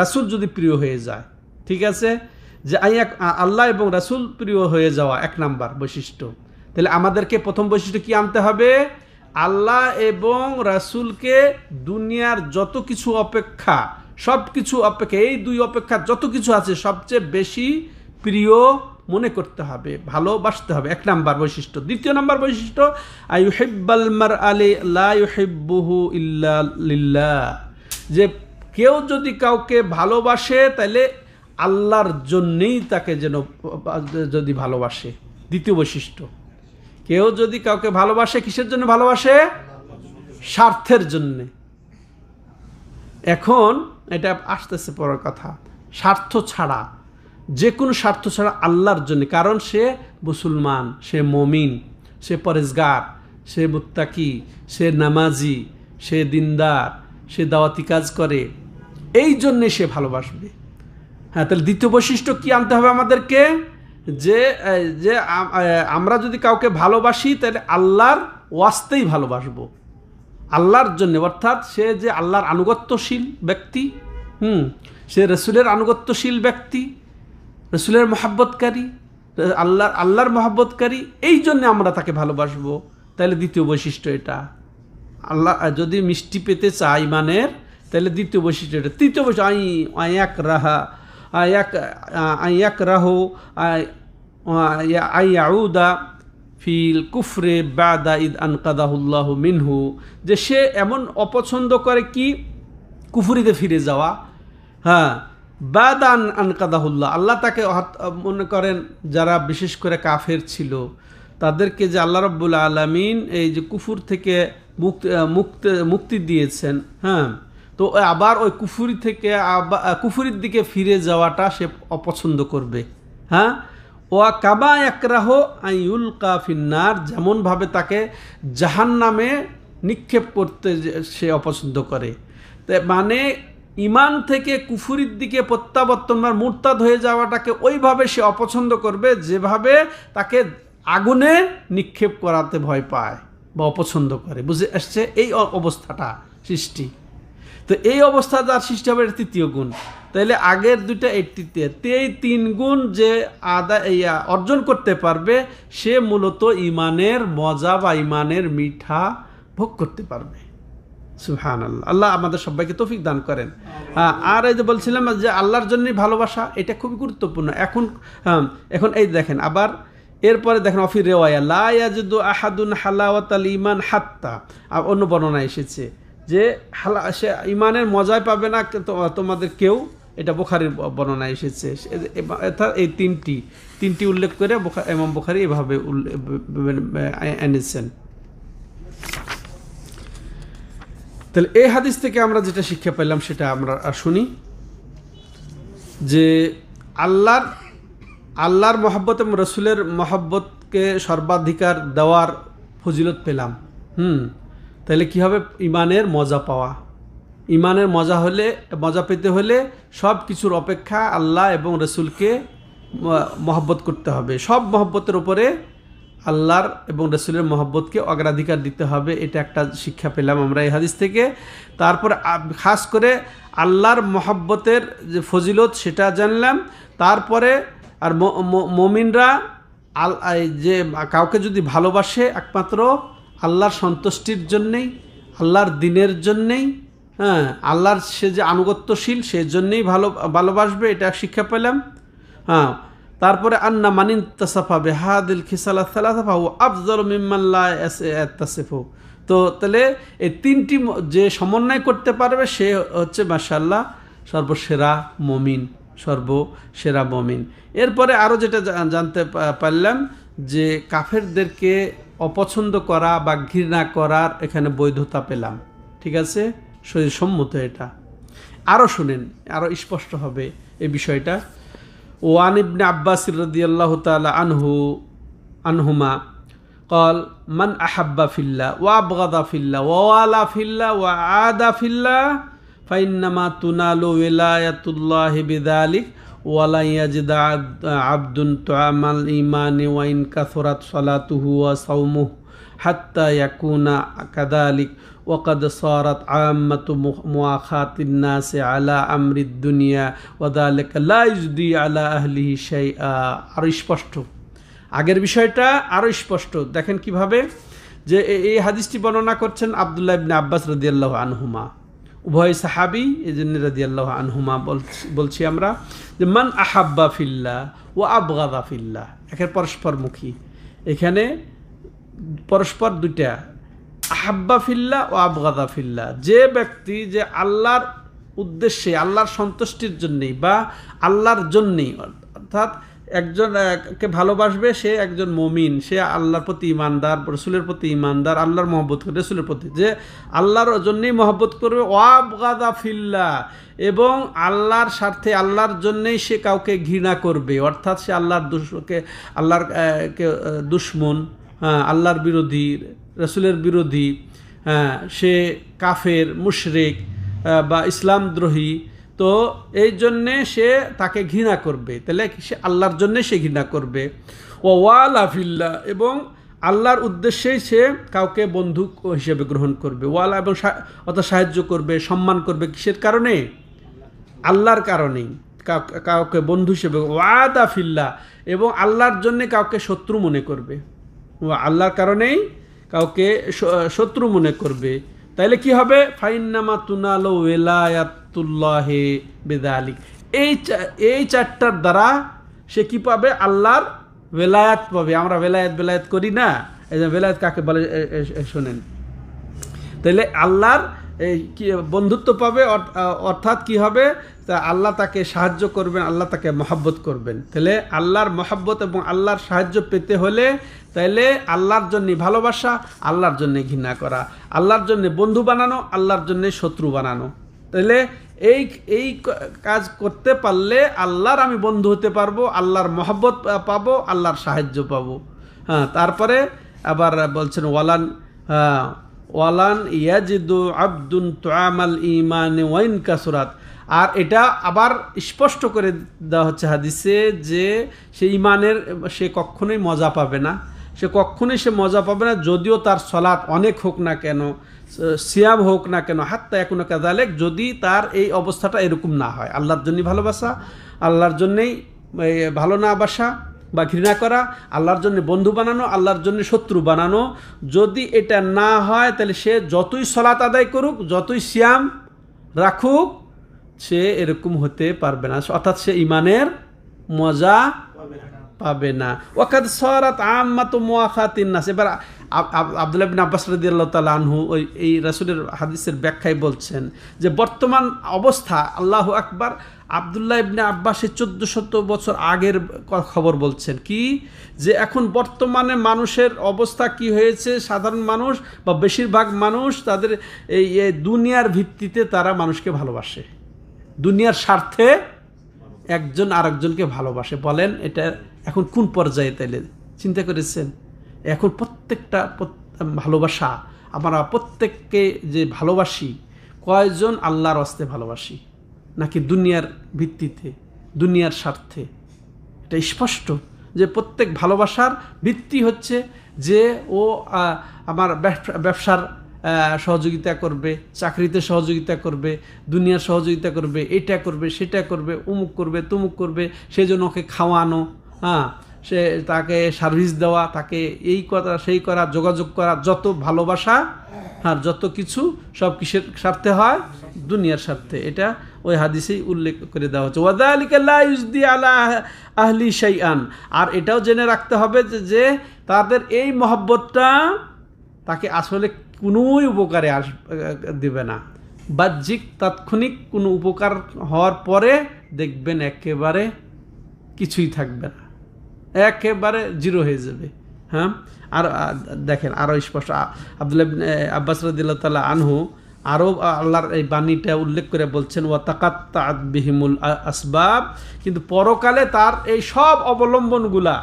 রাসূল যদি প্রিয় হয়ে যায়, ঠিক আছে, যে আল্লাহ এবং রাসূল প্রিয় হয়ে যাওয়া 1 নাম্বার বৈশিষ্ট্য। তাহলে আমাদেরকে প্রথম বৈশিষ্ট্য কি আনতে হবে? আল্লাহ এবং রাসূলকে দুনিয়ার যত কিছু অপেক্ষা, সব কিছু অপেক্ষা, এই দুই অপেক্ষা যত কিছু আছে সবচেয়ে বেশি প্রিয় মনে করতে হবে, ভালোবাসতে হবে, 1 নাম্বার বৈশিষ্ট্য। দ্বিতীয় নাম্বার বৈশিষ্ট্য আইয়ুহিব্বাল মারআ লা ইউহিব্বুহু ইল্লা লিল্লাহ, যে কেউ যদি কাউকে ভালোবাসে তাহলে আল্লাহর জন্যেই তাকে যেন যদি ভালোবাসে, দ্বিতীয় বৈশিষ্ট্য, কেউ যদি কাউকে ভালোবাসে, কিসের জন্য ভালোবাসে? স্বার্থের জন্যে। এখন এটা আসতেছে পরের কথা, স্বার্থ ছাড়া, যে কোনো স্বার্থ ছাড়া আল্লাহর জন্য, কারণ সে মুসলমান, সে মমিন, সে পরেজগার, সে মুত্তাকি, সে নামাজি, সে দিনদার, সে দাওয়াতি কাজ করে, এই জন্যে সে ভালোবাসবে। হ্যাঁ, তাহলে দ্বিতীয় বৈশিষ্ট্য কি আনতে হবে আমাদেরকে? যে যে আমরা যদি কাউকে ভালোবাসি তাহলে আল্লাহর ওয়াস্তেই ভালোবাসবো, আল্লাহর জন্য, অর্থাৎ সে যে আল্লাহর আনুগত্যশীল ব্যক্তি, সে রসুলের আনুগত্যশীল ব্যক্তি, রসুলের মহাব্বতকারী, আল্লাহর মহাব্বতকারী, এই জন্য আমরা তাকে ভালোবাসবো। তাহলে দ্বিতীয় বৈশিষ্ট্য এটা। আল্লাহ যদি মিষ্টি পেতে চায় ইমানের, তাহলে দ্বিতীয় বৈশিষ্ট্য এটা। তৃতীয় বৈশিষ্ট্য আয়াক রাহু আইয়াউদা ফিল কুফরে বাদা ইদ আনকাদাহুল্লাহ মিনহু, যে সে এমন অপছন্দ করে কি? কুফরিতে ফিরে যাওয়া। হ্যাঁ, বাদা আনকাদাহুল্লাহ, আল্লাহ তাকে, মনে করেন যারা বিশেষ করে কাফের ছিল তাদেরকে যে আল্লাহ রাব্বুল আলামিন এই যে কুফুর থেকে মুক্তি দিয়েছেন, হ্যাঁ, তো আবার ওই কুফুরি থেকে কুফুরির দিকে ফিরে যাওয়াটা সে অপছন্দ করবে। হ্যাঁ, ওয়া কাবা ইয়াকরাহ আইউলকা ফিন্নার, যেমনভাবে তাকে জাহান্নামে নিক্ষেপ করতে সে অপছন্দ করে। মানে ইমান থেকে কুফুরির দিকে প্রত্যাবর্তন বা মুরতাদ হয়ে যাওয়াটাকে ওইভাবে সে অপছন্দ করবে যেভাবে তাকে আগুনে নিক্ষেপ করাতে ভয় পায় বা অপছন্দ করে। বুঝে আসছে? এই অবস্থাটা সৃষ্টি। তো এই অবস্থা যার সৃষ্টি হবে, এটা তৃতীয় গুণ। তাইলে আগের দুইটা এই তিন গুণ যে অর্জন করতে পারবে, সে মূলত ইমানের মজা বা ইমানের মিঠা ভোগ করতে পারবে। সুবহানাল্লাহ, আল্লাহ আমাদের সবাইকে তৌফিক দান করেন। হ্যাঁ, আর এই যে বলছিলাম যে আল্লাহর জন্যই ভালোবাসা, এটা খুবই গুরুত্বপূর্ণ। এখন এই দেখেন, আবার এরপরে দেখেন অফি রেওয়ায়া লা ইয়াজিদু আহাদুন হালাওয়াতাল ঈমান হাত্তা, অন্য বর্ণনা এসেছে যে সে ইমানের মজায় পাবে না তোমাদের কেউ, এটা বুখারীর বর্ণনা এসেছে। এই তিনটি উল্লেখ করে ইমাম বুখারী এভাবে এনেছেন। তাহলে এই হাদিস থেকে আমরা যেটা শিক্ষা পেলাম সেটা আমরা শুনি, যে আল্লাহর মহব্বত এবং রসুলের মহব্বতকে সর্বাধিকার দেওয়ার ফজিলত পেলাম। তাহলে কি হবে? ইমানের মজা পাওয়া। ইমানের মজা পেতে হলে সব কিছুর অপেক্ষা আল্লাহ এবং রসুলকে মহব্বত করতে হবে। সব মহব্বতের উপরে আল্লাহর এবং রসুলের মহব্বতকে অগ্রাধিকার দিতে হবে। এটা একটা শিক্ষা পেলাম আমরা এই হাদিস থেকে। তারপর খাস করে আল্লাহর মহব্বতের যে ফজিলত সেটা জানলাম। তারপরে আর মুমিনরা যে কাউকে যদি ভালোবাসে একমাত্র আল্লাহর সন্তুষ্টির জন্যেই, আল্লাহর দিনের জন্যেই, হ্যাঁ, আল্লাহর সে যে আনুগত্যশীল সেই জন্যেই ভালোবাসবে, এটা শিক্ষা পেলাম। হ্যাঁ, তারপরে আন্না মানিন তাসাফা বেহাদিল খিসালা সালাফা ও আফজাল মিম্মাল্লা তাসিফু। তো তাহলে এই তিনটি যে সমন্বয় করতে পারবে সে হচ্ছে মাশাআল্লাহ সর্বসেরা মুমিন, সর্বসেরা মুমিন। এরপরে আরও যেটা জানতে পারলাম যে কাফেরদেরকে অপছন্দ করা বা ঘৃণা করার এখানে বৈধতা পেলাম। ঠিক আছে, শরীরসম্মত এটা। আরও শুনেন, আরও স্পষ্ট হবে এই বিষয়টা। ওয়ান ইবনে আব্বাস রাদিয়াল্লাহু তাআলা আনহুমা قال من أحب في الله وأبغض في الله ووالى في الله وعاد في الله فإنما تنال ولاية الله بذلك ولا يجد عبد طعم الإيمان وإن كثرت صلاته وصومه حتى يكون كذلك وقد صارت عامة مؤاخاة الناس على أمر الدنيا وذلك لا يجدي على أهله شيئا। আরো স্পষ্ট, আগের বিষয়টা আরো স্পষ্ট। দেখেন কিভাবে, যে এই হাদিসটি বর্ণনা করছেন আব্দুল্লাহ ইবনে আব্বাস রাদিয়াল্লাহু আনহুমা, উভয় সাহাবী, এই জন্য রাদিয়াল্লাহু আনহুমা বলছি আমরা, যে মান আহাব্বা ফিল্লাহ ও আবগাদা ফিল্লাহ, একের পরস্পরমুখী। এখানে পরস্পর দুইটা, আহাব্বা ফিল্লাহ ও আবগাদা ফিল্লাহ। যে ব্যক্তি যে আল্লাহর উদ্দেশ্যে, আল্লাহর সন্তুষ্টির জন্যেই বা আল্লাহর জন্যেই, অর্থাৎ একজন কে ভালোবাসবে, সে একজন মুমিন, সে আল্লাহর প্রতি ঈমানদার, রাসূলের প্রতি ঈমানদার, আল্লাহর মহব্বত করবে, রাসূলের প্রতি, যে আল্লাহর জন্যই মহব্বত করবে। ওয়াবগাদা ফিল্লাহ, এবং আল্লাহর স্বার্থে, আল্লাহর জন্যই সে কাউকে ঘৃণা করবে, অর্থাৎ সে আল্লাহর দুশমন, আল্লাহর বিরোধী, রাসূলের বিরোধী, সে কাফের, মুশরিক বা ইসলামদ্রোহী, তো এই জন্যে সে তাকে ঘৃণা করবে। তাহলে সে আল্লাহর জন্যে সে ঘৃণা করবে। ওয়ালা ফিল্লাহ, এবং আল্লাহর উদ্দেশ্যেই সে কাউকে বন্ধু হিসেবে গ্রহণ করবে। ওয়ালা, এবং অর্থাৎ সাহায্য করবে, সম্মান করবে, কিসের কারণে? আল্লাহর কারণেই কাউকে বন্ধু হিসেবে। ওয়াদা ফিল্লাহ, এবং আল্লাহর জন্যে কাউকে শত্রু মনে করবে, আল্লাহর কারণেই কাউকে শত্রু মনে করবে। তাইলে কি হবে? ফাইন্নামা তুনালো ওয়েলায়াতুল্লাহে বেদালিক, এই চারটার দ্বারা সে কি পাবে? আল্লাহর ওয়েলায়াত পাবে। আমরা বেলায়াত করি না, এই যে বেলায়াত কাকে বলে শোনেন। তাইলে আল্লাহর কি বন্ধুত্ব পাবে, অর্থাৎ কি হবে? আল্লাহ তাকে সাহায্য করবেন, আল্লাহ তাকে মহব্বত করবেন। তাহলে আল্লাহর মহব্বত এবং আল্লাহর সাহায্য পেতে হলে তাইলে আল্লাহর জন্য ভালোবাসা, আল্লাহর জন্য ঘৃণা করা, আল্লাহর জন্য বন্ধু বানানো, আল্লাহর জন্য শত্রু বানানো। তাহলে এই কাজ করতে পারলে আল্লাহর আমি বন্ধু হতে পারবো, আল্লাহর মহব্বত পাবো, আল্লাহর সাহায্য পাবো। তারপরে আবার বলছেন ওয়ালান ইয়াজিদু আবদুন তুআমাল ঈমান ওয়াইন কাসুরাত। আর এটা আবার স্পষ্ট করে দেওয়া হচ্ছে হাদিসে যে সে ঈমানের সে কখনোই মজা পাবে না, সে মজা পাবে না, যদিও তার সালাত অনেক হোক না কেন, সিয়াম হোক না কেন, হাত্তা একুনা কাযালিক, যদি তার এই অবস্থাটা এরকম না হয়। আল্লাহর জন্যই ভালোবাসা, আল্লাহর জন্যই ভালো না বাসা বা ঘৃণা করা, আল্লাহর জন্য বন্ধু বানানো, আল্লাহর জন্য শত্রু বানানো, যদি এটা না হয় তাহলে সে যতই সালাত আদায় করুক, যতই সিয়াম রাখুক, সে এরকম হতে পারবে না, অর্থাৎ সে ঈমানের মজা পাবে না। ওয়াকাদ সারাত আম্মাতু মুআখাতিন নাস। এবার আব্দুল্লাহ ইবনে আব্বাস রাদিয়াল্লাহু তাআলা আনহু এই রাসূলের হাদিসের ব্যাখ্যায় বলছেন যে বর্তমান অবস্থা, আল্লাহু আকবার, আব্দুল্লাহ ইবনে আব্বাসের 1400 বছর আগের খবর বলছেন কি, যে এখন বর্তমানে মানুষের অবস্থা কি হয়েছে, সাধারণ মানুষ বা বেশিরভাগ মানুষ তাদের এই দুনিয়ার ভিত্তিতে তারা মানুষকে ভালোবাসে, দুনিয়ার স্বার্থে একজন আরেকজনকে ভালোবাসে। বলেন এটা এখন কোন পর্যায়ে? তাইলে চিন্তা করেছেন? এখন প্রত্যেকটা ভালোবাসা, আমরা প্রত্যেককে যে ভালোবাসি, কয়জন আল্লাহর ওয়াস্তে ভালোবাসি, নাকি দুনিয়ার ভিত্তিতে, দুনিয়ার স্বার্থে? এটা স্পষ্ট যে প্রত্যেক ভালোবাসার ভিত্তি হচ্ছে যে ও আমার ব্যবসার সহযোগিতা করবে, চাকরিতে সহযোগিতা করবে, দুনিয়ার সহযোগিতা করবে, এটা করবে, সেটা করবে, অমুক করবে, তমুক করবে, সেই জন্য ওকে খাওয়ানো, সে তাকে সার্ভিস দেওয়া, তাকে এই করা সেই করা, যোগাযোগ করা, যত ভালোবাসা আর যত কিছু সব কিসের স্বার্থে হয়? দুনিয়ার স্বার্থে। এটা ওই হাদিসেই উল্লেখ করে দেওয়া হচ্ছে। ওয়াযালিকা লা ইউজদি আলা আহলি শাইআন। আর এটাও জেনে রাখতে হবে যে তাদের এই মহব্বতটা তাকে আসলে কোনোই উপকারে দেবে না। বাহ্যিক তাৎক্ষণিক কোনো উপকার হওয়ার পরে দেখবেন একেবারে কিছুই থাকবে না, একেবারে জিরো হয়ে যাবে। আর দেখেন আরও স্পষ্ট, আব্দুল্লাহ ইবনে আব্বাস রাদিয়াল্লাহু তাআলা আনহু আরও আল্লাহর এই বাণীটা উল্লেখ করে বলছেন, ওয়া তাকাত্তাআত বিহিমুল আসবাব, কিন্তু পরকালে তার এই সব অবলম্বনগুলা,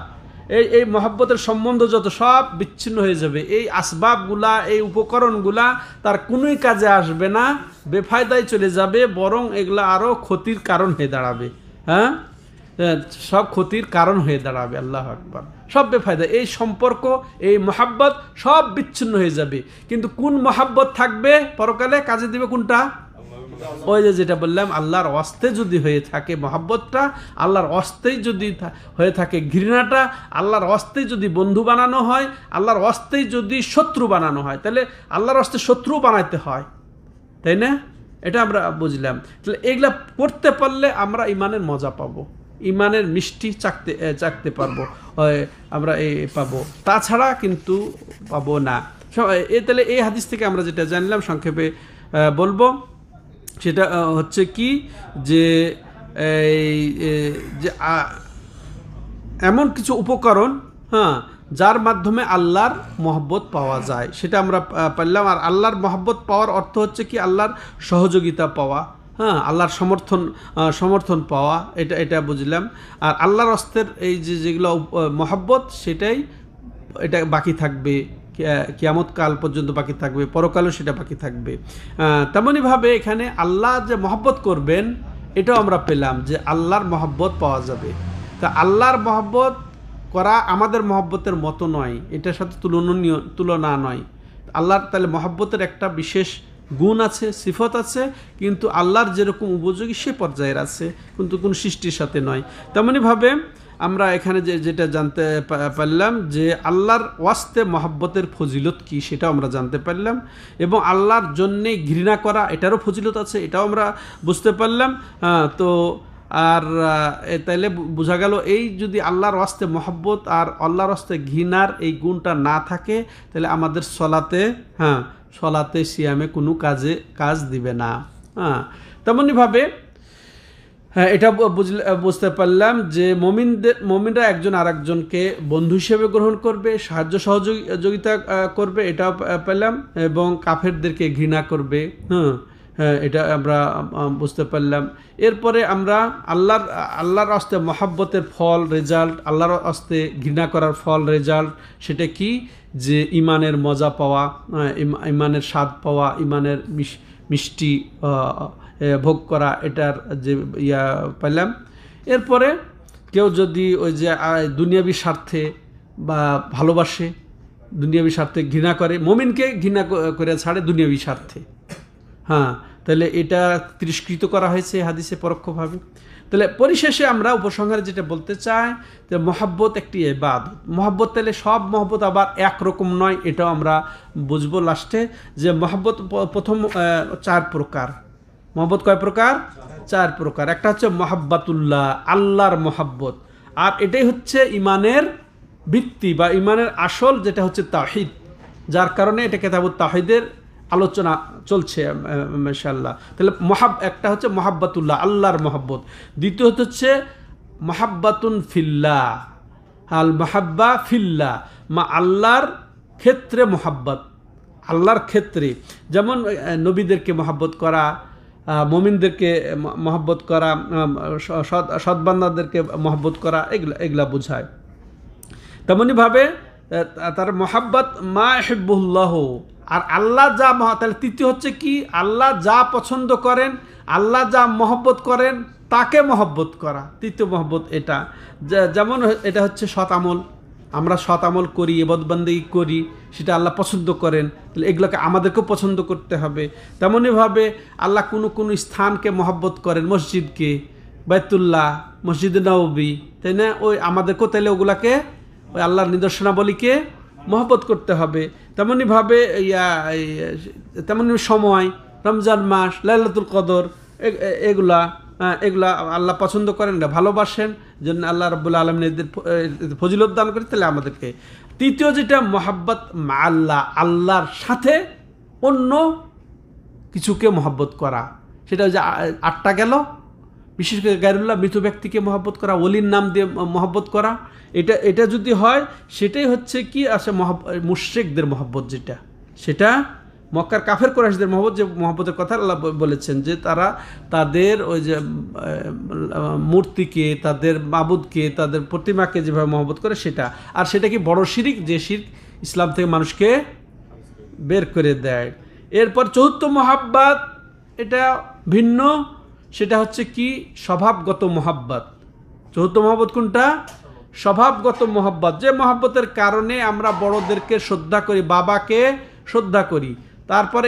এই মহব্বতের সম্বন্ধ যত সব বিচ্ছিন্ন হয়ে যাবে। এই আসবাবগুলা, এই উপকরণগুলা তার কোনোই কাজে আসবে না, বেফায়দায় চলে যাবে, বরং এগুলা আরও ক্ষতির কারণ হয়ে দাঁড়াবে। সব ক্ষতির কারণ হয়ে দাঁড়াবে। আল্লাহু আকবার। সব বেফায়দা, এই সম্পর্ক, এই মহাব্বত সব বিচ্ছিন্ন হয়ে যাবে। কিন্তু কোন মহাব্বত থাকবে পরকালে, কাজে দিবে কোনটা? ওই যেটা বললাম, আল্লাহর ওয়াস্তে যদি হয়ে থাকে মহাব্বতটা, আল্লাহর ওয়াস্তেই যদি হয়ে থাকে ঘৃণাটা, আল্লাহর ওয়াস্তেই যদি বন্ধু বানানো হয়, আল্লাহর ওয়াস্তেই যদি শত্রু বানানো হয়, তাহলে আল্লাহর ওয়াস্তে শত্রু বানাইতে হয়, তাই না? এটা আমরা বুঝলাম। তাহলে এগুলা করতে পারলে আমরা ইমানের মজা পাবো, ইমানের মিষ্টি চাকতে পারবো, আমরা পাবো, তাছাড়া কিন্তু পাবো না। তাহলে এই হাদিস থেকে আমরা যেটা জানলাম, সংক্ষেপে বলবো, সেটা হচ্ছে কি, যে এমন কিছু উপকরণ, হ্যাঁ, যার মাধ্যমে আল্লাহর মহব্বত পাওয়া যায়, সেটা আমরা পারলাম। আর আল্লাহর মহব্বত পাওয়ার অর্থ হচ্ছে কি আল্লাহর সহযোগিতা পাওয়া, হ্যাঁ, আল্লাহর সমর্থন পাওয়া, এটা বুঝলাম। আর আল্লাহর হস্তের এই যেগুলো মহব্বত, এটা বাকি থাকবে, কিয়ামত কাল পর্যন্ত বাকি থাকবে, পরকালও সেটা বাকি থাকবে। তেমনইভাবে এখানে আল্লাহ যে মহব্বত করবেন, এটাও আমরা পেলাম যে আল্লাহর মহব্বত পাওয়া যাবে। তা আল্লাহর মহব্বত করা আমাদের মহব্বতের মতো নয়, এটার সাথে তুলনা নয়। আল্লাহর তাহলে মহব্বতের একটা বিশেষ গুণ আছে, সিফত আছে, কিন্তু আল্লাহর যেরকম উপযোগী সে পর্যায়ের আছে, কিন্তু কোনো সৃষ্টির সাথে নয়। তেমনইভাবে আমরা এখানে যেটা জানতে পারলাম যে আল্লাহর ওয়াস্তে মহব্বতের ফজিলত কি, সেটাও আমরা জানতে পারলাম। এবং আল্লাহর জন্যে ঘৃণা করা, এটারও ফজিলত আছে, এটাও আমরা বুঝতে পারলাম। তো আর তাইলে বোঝা গেল, এই যদি আল্লাহর ওয়াস্তে মহব্বত আর আল্লাহর ওয়াস্তে ঘৃণার এই গুণটা না থাকে, তাহলে আমাদের সলাতে সিয়ামে কোনো কাজ দিবে না। তেমনইভাবে এটা বুঝতে পারলাম যে মমিনরা একজন আরেকজনকে বন্ধু হিসেবে গ্রহণ করবে, সাহায্য সহযোগিতা করবে, এটাও পেলাম। এবং কাফেরদেরকে ঘৃণা করবে, এটা আমরা বুঝতে পারলাম। এরপরে আমরা আল্লাহর হস্তে মহাব্বতের ফল রেজাল্ট, আল্লাহর হস্তে ঘৃণা করার ফল রেজাল্ট, সেটা কি যে ইমানের মজা পাওয়া, ইমানের স্বাদ পাওয়া, ইমানের মিষ্টি ভোগ করা, এটার যে পেলাম। এরপরে কেউ যদি ওই যে দুনিয়াবি স্বার্থে বা ভালোবাসে, দুনিয়াবি স্বার্থে ঘৃণা করে, মুমিনকে ঘৃণা করে ছাড়ে দুনিয়াবি স্বার্থে, তাহলে এটা তিরস্কৃত করা হয়েছে হাদিসে পরোক্ষভাবে। তাহলে পরিশেষে আমরা উপসংহারে যেটা বলতে চাই যে মহব্বত একটি ইবাদত। মহব্বত তাহলে সব মহব্বত আবার একরকম নয়, এটাও আমরা বুঝবো লাস্টে। যে মহব্বত প্রথম 4 প্রকার। মহব্বত কয় প্রকার? 4 প্রকার। একটা হচ্ছে মহাব্বাতুল্লাহ, আল্লাহর মহব্বত, আর এটাই হচ্ছে ইমানের ভিত্তি বা ইমানের আসল, যেটা হচ্ছে তাওহীদ, যার কারণে এটা কিতাবুত তাওহীদের আলোচনা চলছে মাশাআল্লাহ। তাহলে একটা হচ্ছে মহাব্বাতুল্লাহ, আল্লাহর মহব্বত। দ্বিতীয় হচ্ছে মহাব্বাতুন ফিল্লাহ, আল মাহাব্বা ফিল্লাহ, আল্লাহর ক্ষেত্রে মহাব্বত, আল্লাহর ক্ষেত্রে, যেমন নবীদেরকে মহাব্বত করা, মুমিনদেরকে মহব্বত করা, সৎবান্দাদেরকে মহব্বত করা, এগুলা বোঝায়। তেমনিভাবে তার মহাব্বত মা ইহিব্বুল্লাহ, আর আল্লাহ যা তাহলে তৃতীয় হচ্ছে কি, আল্লাহ যা পছন্দ করেন, আল্লাহ যা মহব্বত করেন তাকে মহব্বত করা, তৃতীয় মহব্বত এটা। যেমন এটা হচ্ছে সৎ আমল, আমরা সৎ আমল করি, ইবাদতবন্দেগী করি, সেটা আল্লাহ পছন্দ করেন, তাহলে এগুলোকে আমাদেরকেও পছন্দ করতে হবে। তেমনইভাবে আল্লাহ কোনো স্থানকে মহব্বত করেন, মসজিদকে, বাইতুল্লাহ, মসজিদে নববী, তাই না? ওই আমাদেরকেও তাহলে ওগুলাকে, ওই আল্লাহর নিদর্শনাবলীকে মহব্বত করতে হবে। তেমনইভাবে তেমনি সময়, রমজান মাস, লাইলাতুল কদর, এগুলা আল্লাহ পছন্দ করেন, ভালোবাসেন, জন্য আল্লাহ রাব্বুল আলামিন এদের ফজিলত দান করে, তাহলে আমাদেরকে। তৃতীয় যেটা মহাব্বত মা আল্লাহ, আল্লাহর সাথে অন্য কিছুকে মহব্বত করা, সেটা যে 8টা গেল। বিশেষ করে গায়রুল্লাহ, মৃত ব্যক্তিকে মহব্বত করা, ওলির নাম দিয়ে মহব্বত করা, এটা যদি হয়, সেটাই হচ্ছে কি আসে মুশরিকদের মহব্বত, যেটা সেটা মক্কার কাফের কুরাইশদের মহব্বত, যে মহব্বতের কথা আল্লাহ বলেছেন, যে তারা তাদের ওই যে মূর্তিকে, তাদের মাবুদকে, তাদের প্রতিমাকে যেভাবে মহব্বত করে, সেটা। আর সেটা কি বড় শিরক, যে শিরক ইসলাম থেকে মানুষকে বের করে দেয়। এরপর চতুর্থ মহাব্বত, এটা ভিন্ন, সেটা হচ্ছে কি স্বভাবগত মহাব্বত। চতুর্থ মহাব্বত কোনটা? স্বভাবগত মহব্বত, যে মহব্বতের কারণে আমরা বড়দেরকে শ্রদ্ধা করি, বাবাকে শ্রদ্ধা করি। তারপরে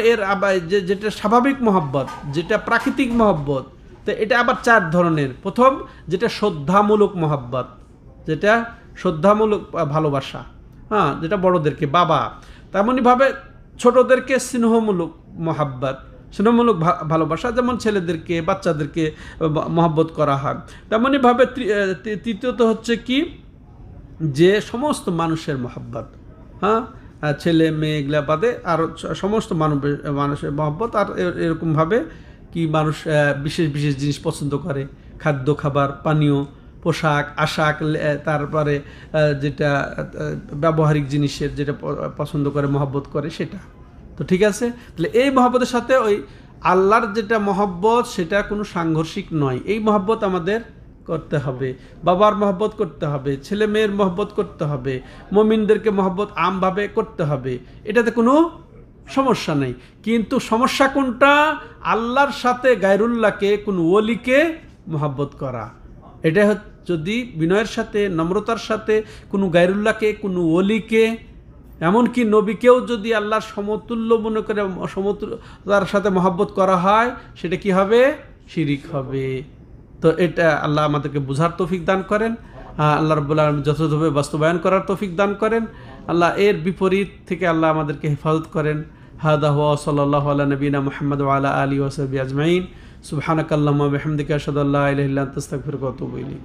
যেটা স্বাভাবিক মহব্বত, যেটা প্রাকৃতিক মহব্বত, তো এটা আবার 4 ধরনের। প্রথম যেটা শ্রদ্ধামূলক মহব্বত, যেটা শ্রদ্ধামূলক ভালোবাসা, যেটা বড়দেরকে, বাবা। তেমনইভাবে ছোটদেরকে স্নেহমূলক মহাব্বত, স্নেহমূলক ভালোবাসা, যেমন ছেলেদেরকে, বাচ্চাদেরকে মহব্বত করা হয়। তেমনইভাবে তৃতীয়ত হচ্ছে কি, যে সমস্ত মানুষের মহব্বত, ছেলে মেয়ে এগুলা বাদে আর সমস্ত মানুষের মহব্বত। আর এরকমভাবে কি মানুষ বিশেষ বিশেষ জিনিস পছন্দ করে, খাদ্য, খাবার, পানীয় পোশাক আশাক, তারপরে যেটা ব্যবহারিক জিনিসের যেটা পছন্দ করে, মহব্বত করে, সেটা তো ঠিক আছে। তাহলে এই মহব্বতের সাথে ওই আল্লাহর যেটা মহব্বত সেটা কোনো সাংঘর্ষিক নয়। এই মহব্বত আমাদের করতে হবে, বাবার মহব্বত করতে হবে, ছেলে মেয়ের মহব্বত করতে হবে, মুমিনদেরকে মহব্বত আমভাবে করতে হবে, এটাতে কোনো সমস্যা নেই। কিন্তু সমস্যা কোনটা? আল্লাহর সাথে গায়রুল্লাহকে, কোন ওলিকে মহব্বত করা। এটা যদি বিনয়ের সাথে, নম্রতার সাথে কোনো গায়রুল্লাহকে, কোনো ওলিকে, এমনকি নবীকেও যদি আল্লাহর সমতুল্য মনে করে সমতুল্যতার সাথে মহব্বত করা হয়, সেটা কি হবে? শিরিক হবে। তো এটা আল্লাহ আমাদেরকে বুঝার তৌফিক দান করেন, আল্লাহ রাব্বুল আলামিন যথাযথভাবে বাস্তবায়ন করার তৌফিক দান করেন। আল্লাহ এর বিপরীত থেকে আল্লাহ আমাদেরকে হেফাজত করেন। হাদা হুয়া সাল্লাল্লাহু আলা নবিনা মুহাম্মদ ওয়া আলা আলিহি ওয়া সাহবিহি আজমাইন। সুবহানাকাল্লাহুম্মা ওয়া বিহামদিকা আশহাদু আল্লা ইলাহা ইল্লা আনতা আস্তাগফিরুকা ওয়া আতুবু ইলাইক।